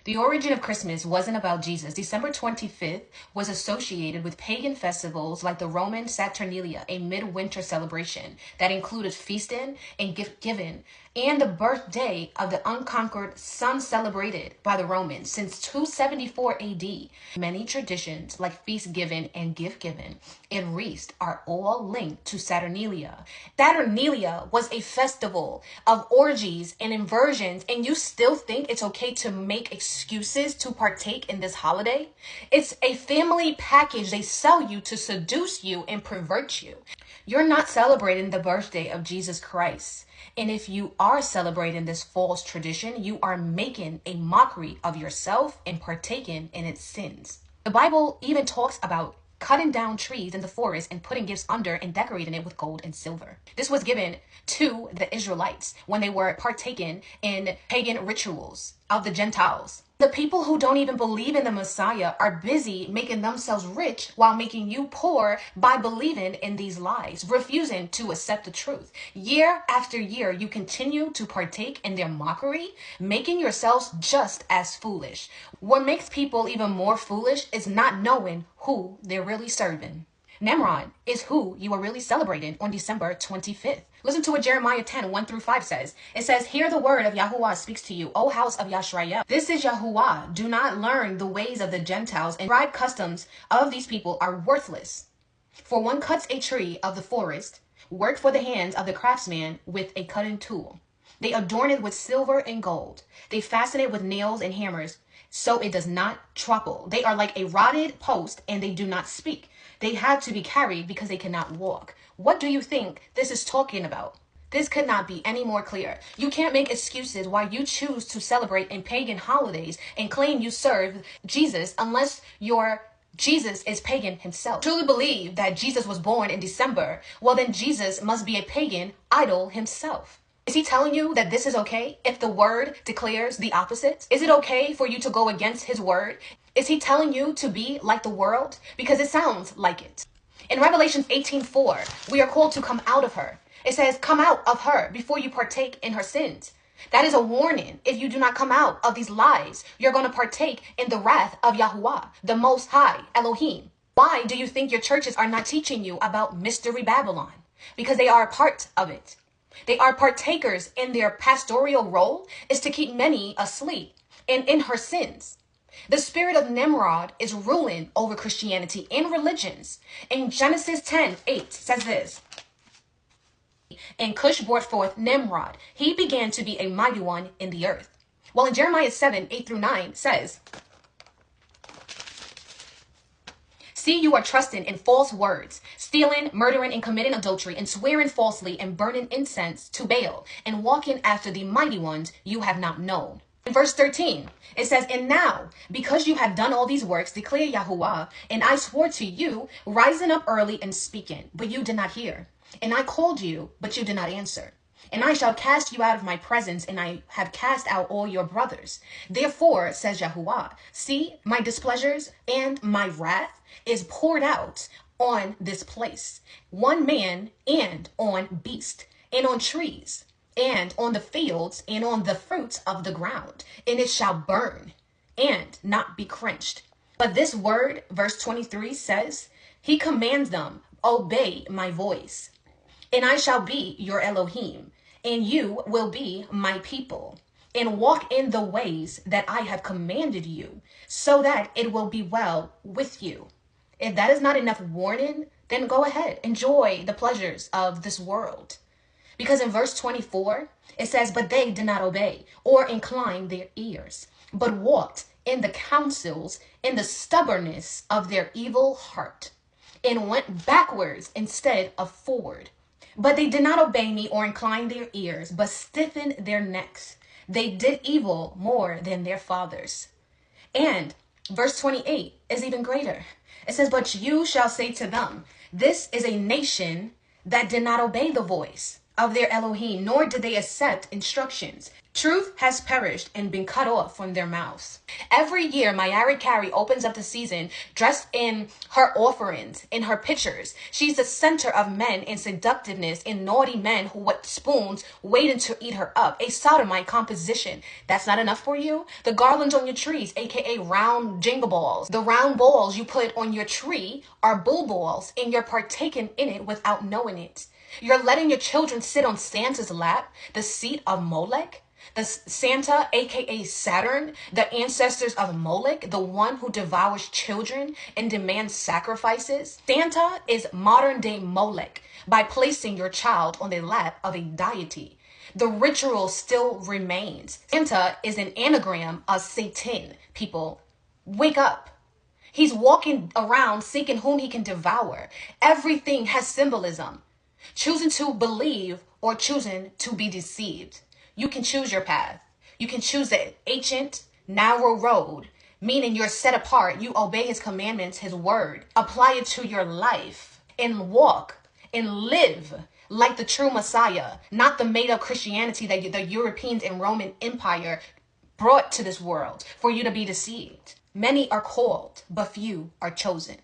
The origin of Christmas wasn't about Jesus. December 25th was associated with pagan festivals like the Roman Saturnalia, a midwinter celebration that included feasting and gift giving, and the birthday of the unconquered sun celebrated by the Romans since 274 AD. Many traditions like feast giving and gift giving and Wreath are all linked to Saturnalia. Saturnalia was a festival of orgies and inversions, and you still think it's okay to make excuses to partake in this holiday? It's a family package they sell you to seduce you and pervert you. You're not celebrating the birthday of Jesus Christ. And if you are celebrating this false tradition, you are making a mockery of yourself and partaking in its sins. The Bible even talks about cutting down trees in the forest and putting gifts under and decorating it with gold and silver. This was given to the Israelites when they were partaking in pagan rituals of the Gentiles. The people who don't even believe in the Messiah are busy making themselves rich while making you poor by believing in these lies, refusing to accept the truth. Year after year, you continue to partake in their mockery, making yourselves just as foolish. What makes people even more foolish is not knowing who they're really serving. Nimrod is who you are really celebrating on December 25th. Listen to what Jeremiah 10:1-5 says. It says, "Hear the word of Yahuwah speaks to you, O house of Yashrael. This is Yahuwah. Do not learn the ways of the Gentiles, and tribe customs of these people are worthless. For one cuts a tree of the forest, work for the hands of the craftsman with a cutting tool. They adorn it with silver and gold. They fasten it with nails and hammers, so it does not topple. They are like a rotted post, and they do not speak. They have to be carried because they cannot walk." What do you think this is talking about? This could not be any more clear. You can't make excuses why you choose to celebrate in pagan holidays and claim you serve Jesus unless your Jesus is pagan himself. Truly believe that Jesus was born in December, well then Jesus must be a pagan idol himself. Is he telling you that this is okay if the word declares the opposite? Is it okay for you to go against his word? Is he telling you to be like the world? Because it sounds like it. In Revelation 18:4, we are called to come out of her. It says, "Come out of her before you partake in her sins." That is a warning. If you do not come out of these lies, you're going to partake in the wrath of Yahuwah, the Most High, Elohim. Why do you think your churches are not teaching you about Mystery Babylon? Because they are a part of it. They are partakers in their pastoral role is to keep many asleep and in her sins. The spirit of Nimrod is ruling over Christianity and religions. In Genesis 10:8 says this, "And Cush brought forth Nimrod. He began to be a mighty one in the earth." Well, in Jeremiah 7:8-9 says, "See, you are trusting in false words, stealing, murdering, and committing adultery, and swearing falsely, and burning incense to Baal, and walking after the mighty ones you have not known." In verse 13, it says, "And now, because you have done all these works, declare Yahuwah, and I swore to you, rising up early and speaking, but you did not hear. And I called you, but you did not answer. And I shall cast you out of my presence, and I have cast out all your brothers. Therefore, says Yahuwah, see, my displeasures and my wrath is poured out on this place, one man and on beast, and on trees, and on the fields, and on the fruits of the ground, and it shall burn and not be quenched." But this word, verse 23 says, "He commands them, obey my voice, and I shall be your Elohim, and you will be my people, and walk in the ways that I have commanded you, so that it will be well with you." If that is not enough warning, then go ahead, enjoy the pleasures of this world. Because in verse 24, it says, "But they did not obey or incline their ears, but walked in the counsels, in the stubbornness of their evil heart, and went backwards instead of forward. But they did not obey me or incline their ears, but stiffened their necks. They did evil more than their fathers." And verse 28 is even greater. It says, "But you shall say to them, this is a nation that did not obey the voice of their Elohim, nor did they accept instructions. Truth has perished and been cut off from their mouths. Every year, Mariah Carey opens up the season dressed in her offerings, in her pictures. She's the center of men and seductiveness and naughty men who with spoons waiting to eat her up. A sodomite composition. That's not enough for you? The garlands on your trees, aka round jingle balls. The round balls you put on your tree are bull balls, and you're partaking in it without knowing it. You're letting your children sit on Santa's lap, the seat of Molech. The Santa, aka Saturn, the ancestors of Moloch, the one who devours children and demands sacrifices. Santa is modern day Moloch by placing your child on the lap of a deity. The ritual still remains. Santa is an anagram of Satan. People, wake up. He's walking around seeking whom he can devour. Everything has symbolism. Choosing to believe or choosing to be deceived. You can choose your path. You can choose the ancient, narrow road, meaning you're set apart. You obey his commandments, his word. Apply it to your life and walk and live like the true Messiah, not the made-up Christianity that the Europeans and Roman Empire brought to this world for you to be deceived. Many are called, but few are chosen.